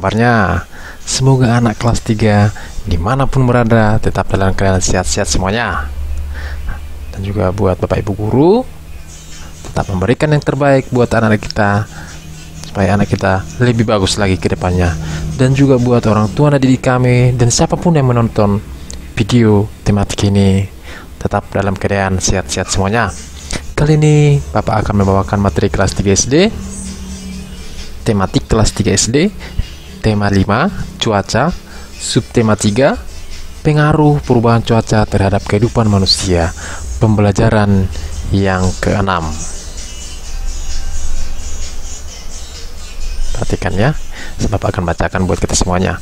kabarnya? Semoga anak kelas 3 dimanapun berada tetap dalam keadaan sehat-sehat semuanya. Dan juga buat Bapak Ibu guru, tetap memberikan yang terbaik buat anak-anak kita, supaya anak kita lebih bagus lagi ke depannya. Dan juga buat orang tua dan didik kami dan siapapun yang menonton video tematik ini, tetap dalam keadaan sehat-sehat semuanya. Kali ini Bapak akan membawakan materi kelas 3 SD, tematik kelas 3 SD, tema 5, cuaca, subtema 3, pengaruh perubahan cuaca terhadap kehidupan manusia, pembelajaran yang ke-6. Perhatikan ya, Bapak akan bacakan buat kita semuanya.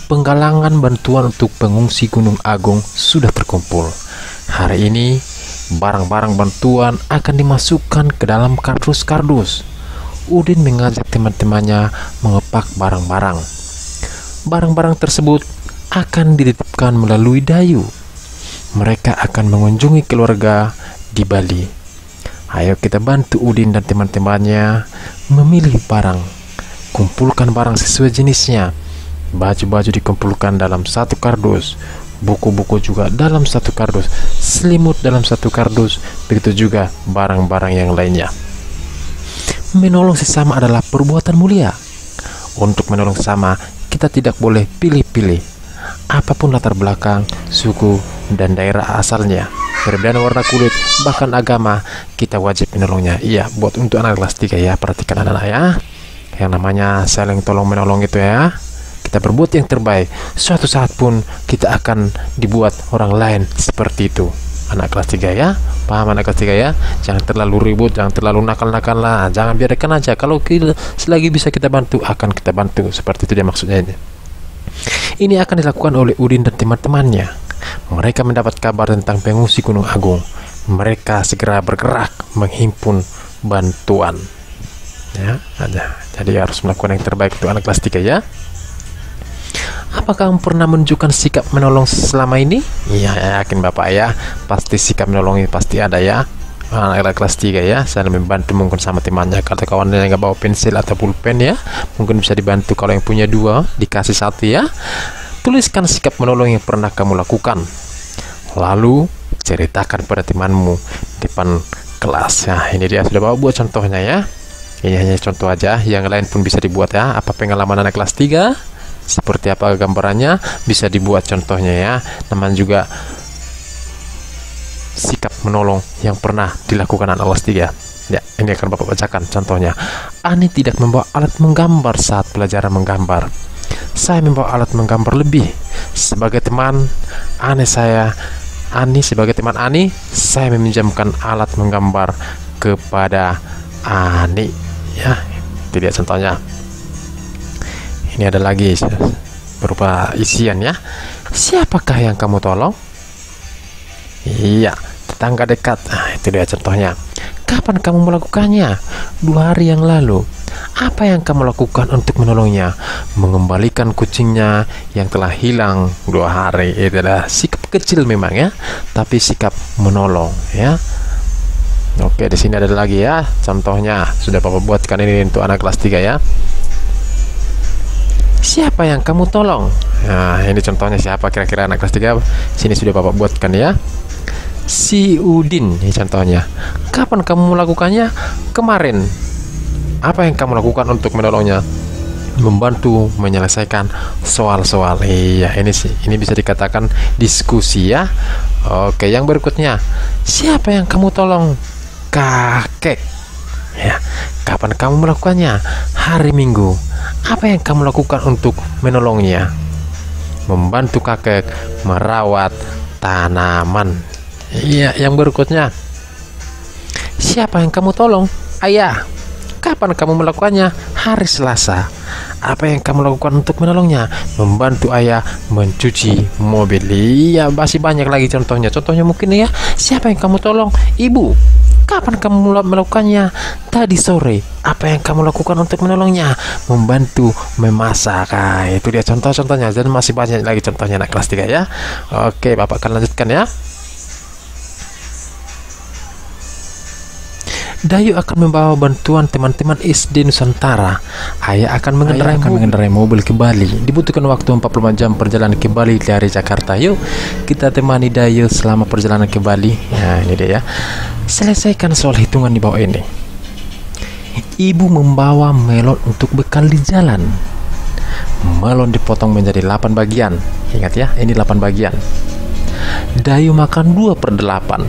Penggalangan bantuan untuk pengungsi Gunung Agung sudah terkumpul. Hari ini, barang-barang bantuan akan dimasukkan ke dalam kardus-kardus. Udin mengajak teman-temannya mengepak barang-barang. Barang-barang tersebut akan dititipkan melalui Dayu. Mereka akan mengunjungi keluarga di Bali. Ayo kita bantu Udin dan teman-temannya memilih barang. Kumpulkan barang sesuai jenisnya. Baju-baju dikumpulkan dalam satu kardus, buku-buku juga dalam satu kardus, selimut dalam satu kardus, begitu juga barang-barang yang lainnya. Menolong sesama adalah perbuatan mulia. Untuk menolong sesama, kita tidak boleh pilih-pilih. Apapun latar belakang, suku, dan daerah asalnya, perbedaan warna kulit, bahkan agama, kita wajib menolongnya. Iya, buat untuk anak kelas 3 ya, perhatikan anak-anak ya. Yang namanya saling tolong menolong itu ya. Kita berbuat yang terbaik. Suatu saat pun kita akan dibuat orang lain seperti itu. Anak kelas 3 ya. Paham anak kelas 3 ya? Jangan terlalu ribut, jangan terlalu nakal-nakal lah. Jangan biarkan aja. Kalau selagi bisa kita bantu, akan kita bantu. Seperti itu dia maksudnya ini. Ini akan dilakukan oleh Udin dan teman-temannya. Mereka mendapat kabar tentang pengungsi Gunung Agung. Mereka segera bergerak menghimpun bantuan. Ya, jadi harus melakukan yang terbaik untuk anak kelas 3 ya. Apakah kamu pernah menunjukkan sikap menolong selama ini? Iya, yakin Bapak ya. Pasti sikap menolong ini pasti ada ya. Anak kelas 3 ya, saya membantu mungkin sama temannya. Kalau kawan yang nggak bawa pensil atau pulpen ya, mungkin bisa dibantu. Kalau yang punya 2, dikasih 1 ya. Tuliskan sikap menolong yang pernah kamu lakukan. Lalu ceritakan pada temanmu depan kelas. Nah, ini dia sudah bawa buat contohnya ya. Ini hanya contoh aja, yang lain pun bisa dibuat ya. Apa pengalaman anak kelas 3? Seperti apa gambarannya? Bisa dibuat contohnya ya. Namanya juga sikap menolong yang pernah dilakukan anak kelas 3. Ya, ini akan Bapak bacakan contohnya. Ani tidak membawa alat menggambar saat pelajaran menggambar. Saya membawa alat menggambar lebih. Sebagai teman sebagai teman Ani, saya meminjamkan alat menggambar kepada Ani. Ya, itu dia contohnya. Ini ada lagi berupa isian ya. Siapakah yang kamu tolong? Iya, tetangga dekat. Nah, itu dia contohnya. Kapan kamu melakukannya? 2 hari yang lalu. Apa yang kamu lakukan untuk menolongnya? Mengembalikan kucingnya yang telah hilang 2 hari. Itu adalah sikap kecil memang ya, tapi sikap menolong ya. Oke, di sini ada lagi ya. Contohnya sudah Bapak buatkan ini untuk anak kelas 3 ya. Siapa yang kamu tolong? Nah, ini contohnya siapa kira-kira anak kelas 3. Sini sudah Bapak buatkan ya. Si Udin, ini contohnya. Kapan kamu melakukannya? Kemarin. Apa yang kamu lakukan untuk menolongnya? Membantu menyelesaikan soal-soal. Iya, ini bisa dikatakan diskusi ya. Oke, yang berikutnya. Siapa yang kamu tolong? Kakek. Ya, kapan kamu melakukannya? Hari Minggu. Apa yang kamu lakukan untuk menolongnya? Membantu kakek merawat tanaman. Iya, yang berikutnya. Siapa yang kamu tolong? Ayah. Kapan kamu melakukannya? Hari Selasa. Apa yang kamu lakukan untuk menolongnya? Membantu ayah mencuci mobil. Iya, masih banyak lagi contohnya. Contohnya mungkin ya. Siapa yang kamu tolong? Ibu. Kapan kamu melakukannya? Tadi sore. Apa yang kamu lakukan untuk menolongnya? Membantu memasak. Nah, itu dia contoh-contohnya. Dan masih banyak lagi contohnya anak kelas 3 ya. Oke, Bapak akan lanjutkan ya. Dayu akan membawa bantuan teman-teman SD Nusantara. Ayah akan mengendarai mobil ke Bali. Dibutuhkan waktu 45 jam perjalanan ke Bali dari Jakarta. Yuk kita temani Dayu selama perjalanan ke Bali. Nah ini dia ya. Selesaikan soal hitungan di bawah ini. Ibu membawa melon untuk bekal di jalan. Melon dipotong menjadi 8 bagian. Ingat ya, ini 8 bagian. Dayu makan 2/8.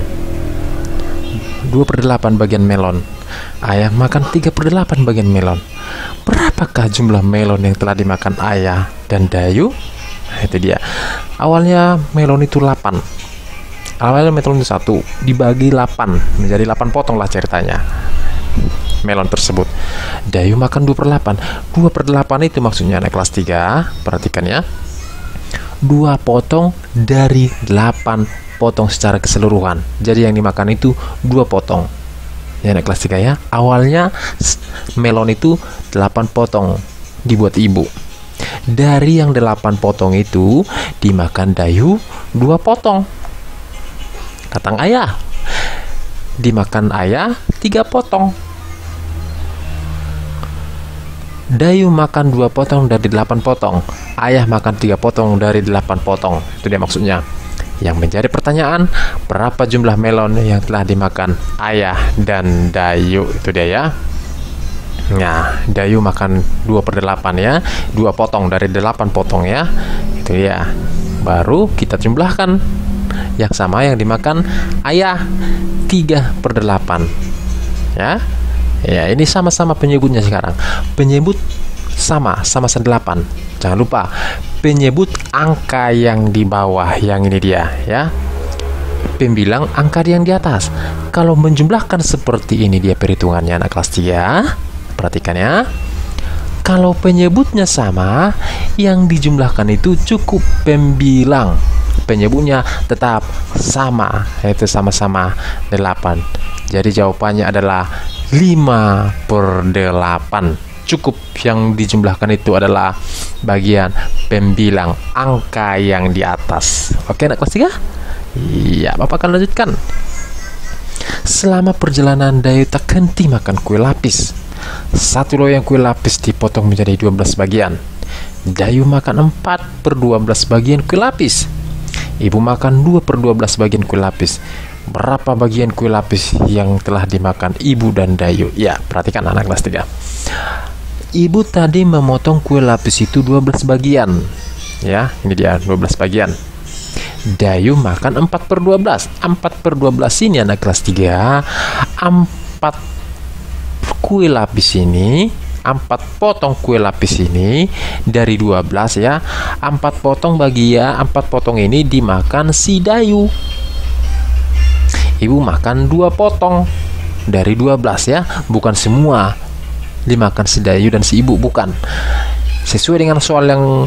2/8 bagian melon. Ayah makan 3/8 bagian melon. Berapakah jumlah melon yang telah dimakan ayah dan Dayu? Nah, itu dia. Awalnya melon itu 8. Awalnya melon itu 1 dibagi 8 menjadi 8 potong lah ceritanya. Melon tersebut. Dayu makan 2/8. 2/8 itu maksudnya anak kelas 3. Perhatikan ya. 2 potong dari 8 potong secara keseluruhan. Jadi yang dimakan itu 2 potong. Ya anak kelas 3 ya. Awalnya melon itu 8 potong dibuat ibu. Dari yang 8 potong itu dimakan Dayu 2 potong. Datang ayah. Dimakan ayah 3 potong. Dayu makan 2 potong dari 8 potong. Ayah makan 3 potong dari 8 potong. Itu dia maksudnya. Yang menjadi pertanyaan, berapa jumlah melon yang telah dimakan ayah dan Dayu? Itu dia ya. Nah, Dayu makan 2/8 ya. 2 potong dari 8 potong ya. Itu ya. Baru kita jumlahkan. Yang sama yang dimakan ayah 3/8. Ya. Ya, ini sama-sama penyebutnya sekarang. Penyebut sama-sama 8. Jangan lupa penyebut angka yang di bawah, yang ini dia ya. Pembilang angka yang di atas. Kalau menjumlahkan seperti ini dia perhitungannya anak kelas 3. Perhatikan ya. Kalau penyebutnya sama, yang dijumlahkan itu cukup pembilang. Penyebutnya tetap sama, yaitu sama-sama 8. Jadi jawabannya adalah 5/8. Cukup yang dijumlahkan itu adalah bagian pembilang angka yang di atas. Oke anak kelas 3? Iya, Bapak akan lanjutkan. Selama perjalanan Dayu tak henti makan kue lapis. 1 loyang kue lapis dipotong menjadi 12 bagian. Dayu makan 4/12 bagian kue lapis. Ibu makan 2/12 bagian kue lapis. Berapa bagian kue lapis yang telah dimakan ibu dan Dayu? Ya, perhatikan anak kelas 3. Ibu tadi memotong kue lapis itu 12 bagian. Ya, ini dia 12 bagian. Dayu makan 4/12. 4/12 ini anak kelas 3. 4 kue lapis ini, 4 potong kue lapis ini dari 12 ya. 4 potong bagian, 4 potong ini dimakan si Dayu. Ibu makan 2 potong dari 12 ya, bukan semua dimakan si Dayu dan si ibu, bukan. Sesuai dengan soal yang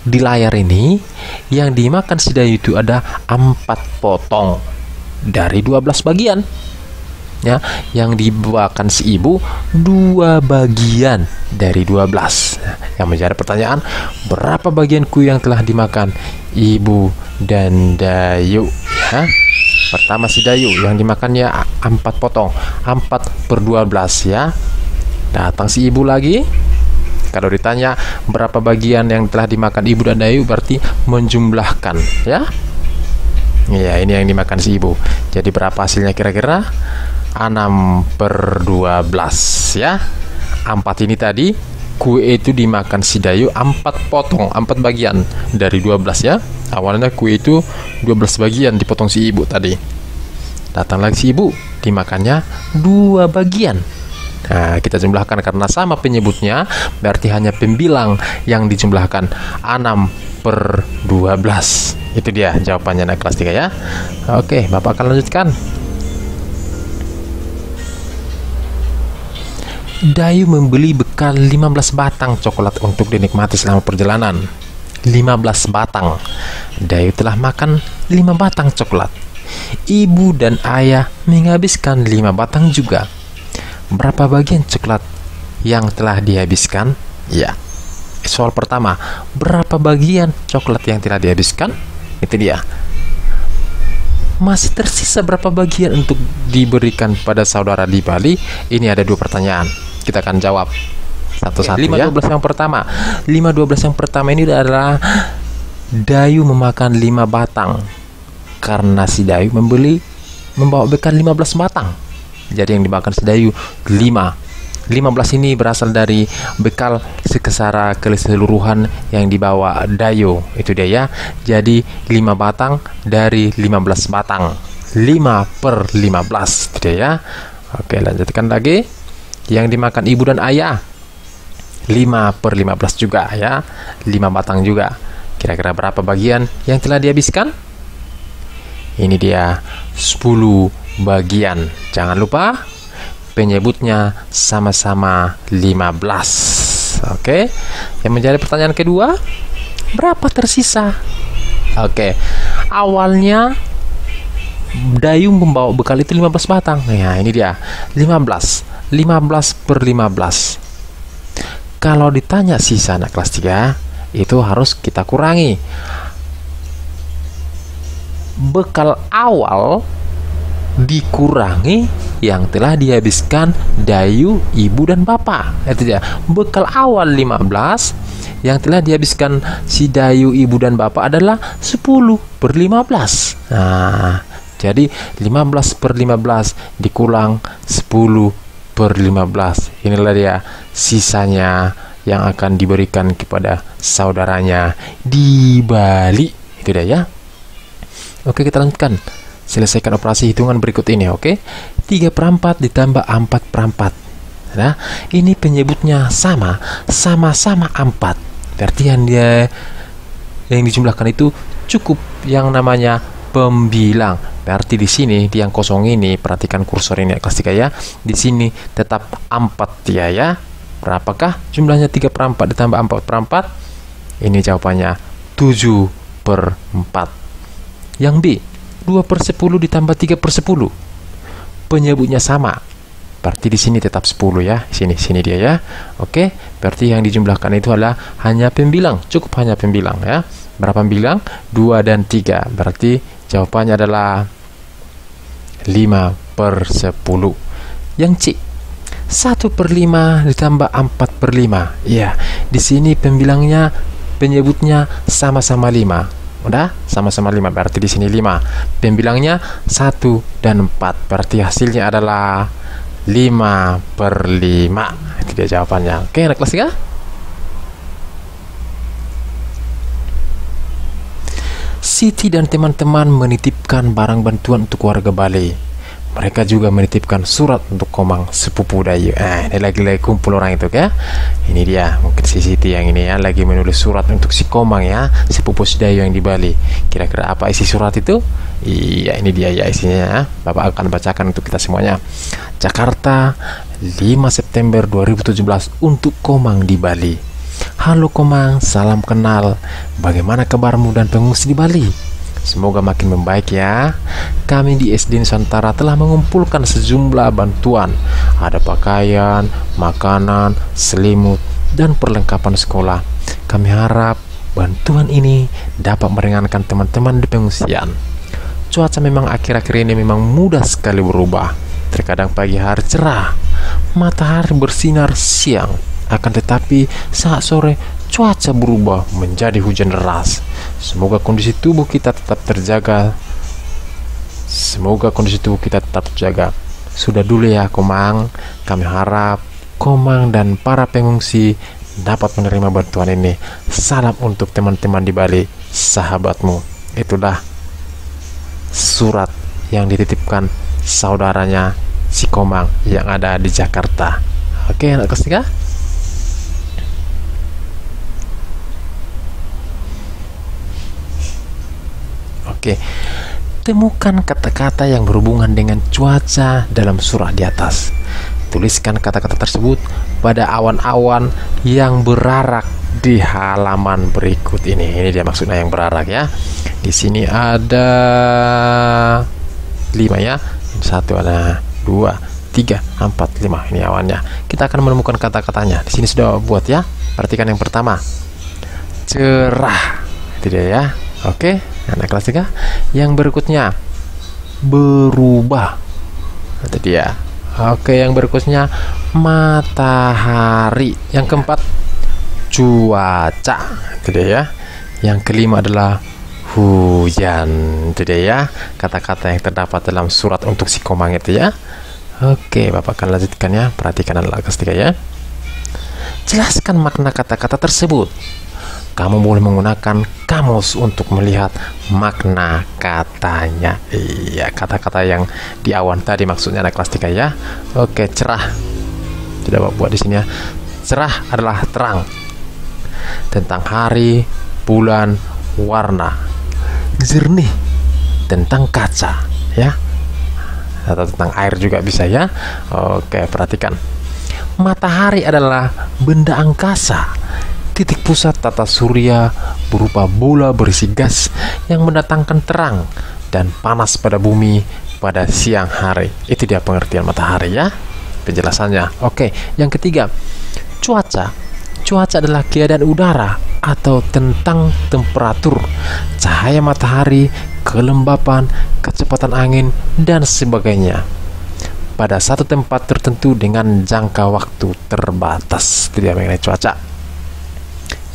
di layar ini, yang dimakan si Dayu itu ada 4 potong dari 12 bagian ya. Yang dimakan si ibu 2 bagian dari 12. Yang menjadi pertanyaan, berapa bagian kue yang telah dimakan ibu dan Dayu ya. Pertama si Dayu yang dimakannya 4 potong, 4/12 ya. Datang si ibu lagi. Kalau ditanya berapa bagian yang telah dimakan ibu dan Dayu, berarti menjumlahkan ya. Ya, ini yang dimakan si ibu. Jadi berapa hasilnya kira-kira? 6/12 ya. 4 ini tadi kue itu dimakan si Dayu 4 potong, 4 bagian dari 12 ya. Awalnya kue itu 12 bagian dipotong si ibu tadi. Datang lagi si ibu, dimakannya 2 bagian. Nah, kita jumlahkan karena sama penyebutnya, berarti hanya pembilang yang dijumlahkan 6/12. Itu dia jawabannya anak kelas 3 ya. Oke, Bapak akan lanjutkan. Dayu membeli bekal 15 batang coklat untuk dinikmati selama perjalanan. 15 batang. Dayu telah makan 5 batang coklat. Ibu dan ayah menghabiskan 5 batang juga. Berapa bagian coklat yang telah dihabiskan? Ya. Soal pertama, berapa bagian coklat yang telah dihabiskan? Itu dia. Masih tersisa berapa bagian untuk diberikan pada saudara di Bali? Ini ada 2 pertanyaan. Kita akan jawab satu-satu ya. 5-12 yang pertama. 5-12 yang pertama ini adalah Dayu memakan 5 batang karena si Dayu membawa bekal 15 batang. Jadi yang dimakan si Dayu 5. 15 ini berasal dari bekal secara keseluruhan yang dibawa Dayu. Itu dia ya. Jadi 5 batang dari 15 batang. 5/15. Itu dia ya. Oke, lanjutkan lagi. Yang dimakan ibu dan ayah 5/15 juga ya. 5 batang juga. Kira-kira berapa bagian yang telah dihabiskan? Ini dia 10 bagian. Jangan lupa penyebutnya sama-sama 15. Oke. Yang menjadi pertanyaan kedua, berapa tersisa? Oke. Awalnya Dayu membawa bekal itu 15 batang. Ya, ini dia. 15/15. Kalau ditanya sisa anak kelas 3, itu harus kita kurangi. Bekal awal dikurangi yang telah dihabiskan Dayu, ibu dan bapak. Itu dia. Bekal awal 15 yang telah dihabiskan si Dayu, ibu dan bapak adalah 10/15. Nah, jadi 15/15 dikurang 10/15. Inilah dia sisanya yang akan diberikan kepada saudaranya di Bali. Itu dia ya. Oke, kita lanjutkan. Selesaikan operasi hitungan berikut ini, oke? 3/4 ditambah 4/4. Nah, ini penyebutnya sama-sama 4. Berarti yang dijumlahkan itu cukup yang namanya pembilang. Berarti di sini, di yang kosong ini, perhatikan kursor ini kelas 3 ya. Di sini tetap 4 ya. Berapakah jumlahnya 3/4 ditambah 4/4? Ini jawabannya 7/4. Yang B, 2/10 ditambah 3/10. Penyebutnya sama. Berarti di sini tetap 10 ya. Sini dia ya. Oke, berarti yang dijumlahkan itu adalah hanya pembilang. Cukup hanya pembilang ya. Berapa pembilang? 2 dan 3. Berarti jawabannya adalah 5/10. Yang C, 1/5 ditambah 4/5. Ya, di sini penyebutnya sama-sama 5. Udah, sama-sama 5. Berarti di sini 5. Pembilangnya 1 dan 4. Berarti hasilnya adalah 5/5. Itu dia jawabannya. Oke, anak kelas 3. Siti dan teman-teman menitipkan barang bantuan untuk warga Bali. Mereka juga menitipkan surat untuk Komang, sepupu Dayu. Ini lagi kumpul orang itu ya. Ini dia, mungkin si Siti yang ini ya, lagi menulis surat untuk si Komang ya, sepupu si Dayu yang di Bali. Kira-kira apa isi surat itu? Iya, ini dia ya isinya ya. Bapak akan bacakan untuk kita semuanya. Jakarta, 5 September 2017 untuk Komang di Bali. Halo Komang, salam kenal. Bagaimana kabarmu dan pengungsi di Bali? Semoga makin membaik ya. Kami di SD Nusantara telah mengumpulkan sejumlah bantuan. Ada pakaian, makanan, selimut, dan perlengkapan sekolah. Kami harap bantuan ini dapat meringankan teman-teman di pengungsian. Cuaca memang akhir-akhir ini memang mudah sekali berubah. Terkadang pagi hari cerah, matahari bersinar siang. Akan tetapi saat sore cuaca berubah menjadi hujan deras. Semoga kondisi tubuh kita tetap terjaga. Sudah dulu ya Komang. Kami harap Komang dan para pengungsi dapat menerima bantuan ini. Salam untuk teman-teman di Bali, sahabatmu. Itulah surat yang dititipkan saudaranya si Komang yang ada di Jakarta. Oke, anak kelas 3. Oke, temukan kata-kata yang berhubungan dengan cuaca dalam surat di atas. Tuliskan kata-kata tersebut pada awan-awan yang berarak di halaman berikut ini. Ini dia maksudnya yang berarak ya. Di sini ada 5 ya. 1 ada 2, 3, 4, 5. Ini awannya. Kita akan menemukan kata-katanya. Di sini sudah buat ya. Perhatikan yang pertama. Cerah. Itu dia ya. Oke. Anak kelas 3. Yang berikutnya berubah. Itu dia. Oke, yang berikutnya matahari. Yang keempat cuaca. Itu dia ya. Yang kelima adalah hujan. Itu dia ya, kata-kata yang terdapat dalam surat untuk si Komang itu ya. Oke, Bapak akan lanjutkan ya. Perhatikan adalah kelas 3 ya. Jelaskan makna kata-kata tersebut. Kamu boleh menggunakan kamus untuk melihat makna katanya. Iya, kata-kata yang di awan tadi maksudnya anak kelas 3 ya. Oke, cerah. Sudah Bapak buat di sini ya. Cerah adalah terang. Tentang hari, bulan, warna. Jernih tentang kaca ya. Atau tentang air juga bisa ya. Oke, perhatikan. Matahari adalah benda angkasa, titik pusat tata surya berupa bola berisi gas yang mendatangkan terang dan panas pada bumi pada siang hari. Itu dia pengertian matahari ya, penjelasannya. Oke, yang ketiga, cuaca. Cuaca adalah keadaan udara atau tentang temperatur, cahaya matahari, kelembapan, kecepatan angin, dan sebagainya pada satu tempat tertentu dengan jangka waktu terbatas. Tidak mengenai cuaca.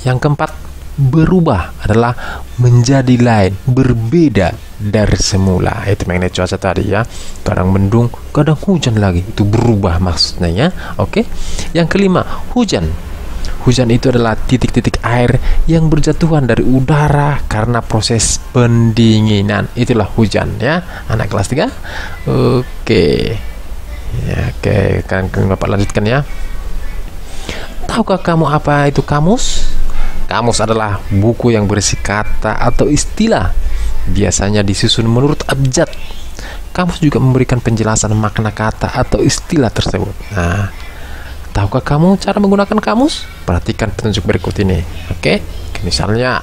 Yang keempat, berubah adalah menjadi lain, berbeda dari semula. Itu mengenai cuaca tadi ya. Kadang mendung, kadang hujan lagi. Itu berubah maksudnya ya. Oke. Yang kelima, hujan. Hujan itu adalah titik-titik air yang berjatuhan dari udara karena proses pendinginan. Itulah hujan ya, anak kelas 3. Oke. Ya, oke, kan Bapak lanjutkan ya. Tahukah kamu apa itu kamus? Kamus adalah buku yang berisi kata atau istilah, biasanya disusun menurut abjad. Kamus juga memberikan penjelasan makna kata atau istilah tersebut. Nah, tahukah kamu cara menggunakan kamus? Perhatikan petunjuk berikut ini. Oke, misalnya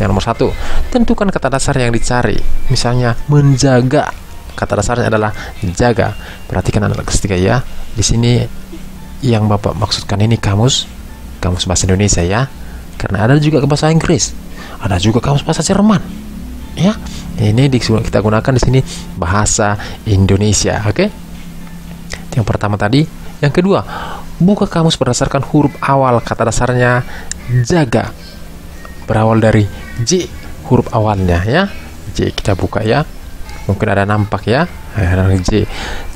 yang nomor 1, tentukan kata dasar yang dicari. Misalnya menjaga, kata dasarnya adalah jaga. Perhatikan anak kelas 3 ya. Di sini yang Bapak maksudkan ini kamus bahasa Indonesia ya. Karena ada juga bahasa Inggris, ada juga kamus bahasa Jerman. Ya, ini kita gunakan di sini bahasa Indonesia. Oke. Yang pertama tadi. Yang kedua, buka kamus berdasarkan huruf awal. Kata dasarnya jaga, berawal dari J huruf awalnya ya. J kita buka ya. Mungkin ada nampak ya. J.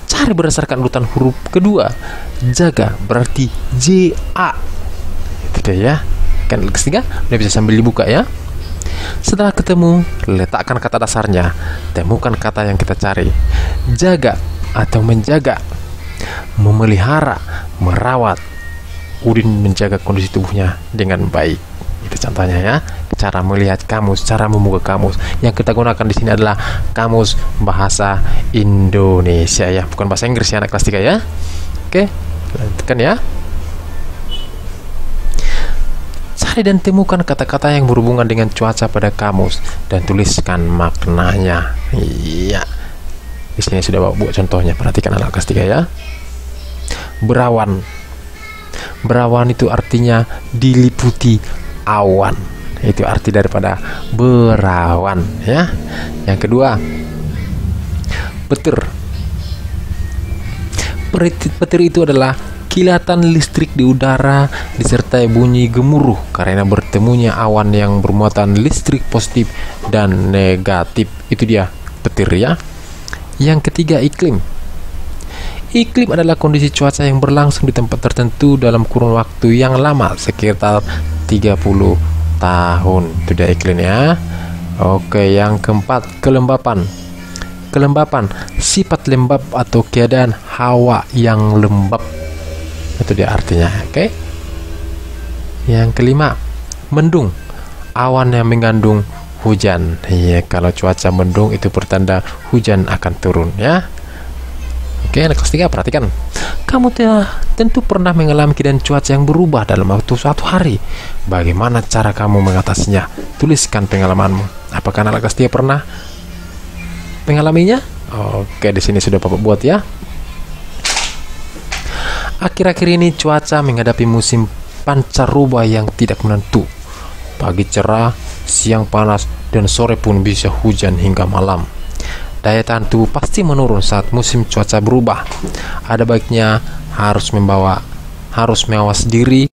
Cari berdasarkan urutan huruf kedua. Jaga berarti J A. Itu dia ya. Kan ketiga udah bisa sambil dibuka ya. Setelah ketemu, letakkan kata dasarnya. Temukan kata yang kita cari. Jaga atau menjaga, memelihara, merawat. Udin menjaga kondisi tubuhnya dengan baik. Itu contohnya ya. Cara melihat kamus, cara membuka kamus. Yang kita gunakan di sini adalah kamus bahasa Indonesia ya, bukan bahasa Inggris ya anak kelas 3 ya. Oke, lanjutkan ya. Cari dan temukan kata-kata yang berhubungan dengan cuaca pada kamus dan tuliskan maknanya. Iya. Di sini sudah buat contohnya. Perhatikan anak kelas 3 ya. Berawan. Berawan itu artinya diliputi awan. Itu arti daripada berawan ya. Yang kedua, petir. Petir itu adalah kilatan listrik di udara disertai bunyi gemuruh karena bertemunya awan yang bermuatan listrik positif dan negatif. Itu dia petir ya. Yang ketiga, iklim. Iklim adalah kondisi cuaca yang berlangsung di tempat tertentu dalam kurun waktu yang lama, sekitar 30 tahun. Itu dia iklim ya. Oke, yang keempat, kelembapan. Kelembapan, sifat lembab atau keadaan hawa yang lembab. Itu dia artinya. Oke. Yang kelima, mendung. Awan yang mengandung hujan. Iya, kalau cuaca mendung itu pertanda hujan akan turun ya. Oke, anak kelas 3 perhatikan. Kamu tentu pernah mengalami keadaan cuaca yang berubah dalam waktu suatu hari. Bagaimana cara kamu mengatasinya? Tuliskan pengalamanmu. Apakah anak kelas 3 pernah mengalaminya? Oke, di sini sudah Bapak buat ya. Akhir-akhir ini cuaca menghadapi musim pancaroba yang tidak menentu. Pagi cerah, siang panas, dan sore pun bisa hujan hingga malam. daya tahan tubuh pasti menurun saat musim cuaca berubah. Ada baiknya harus mawas diri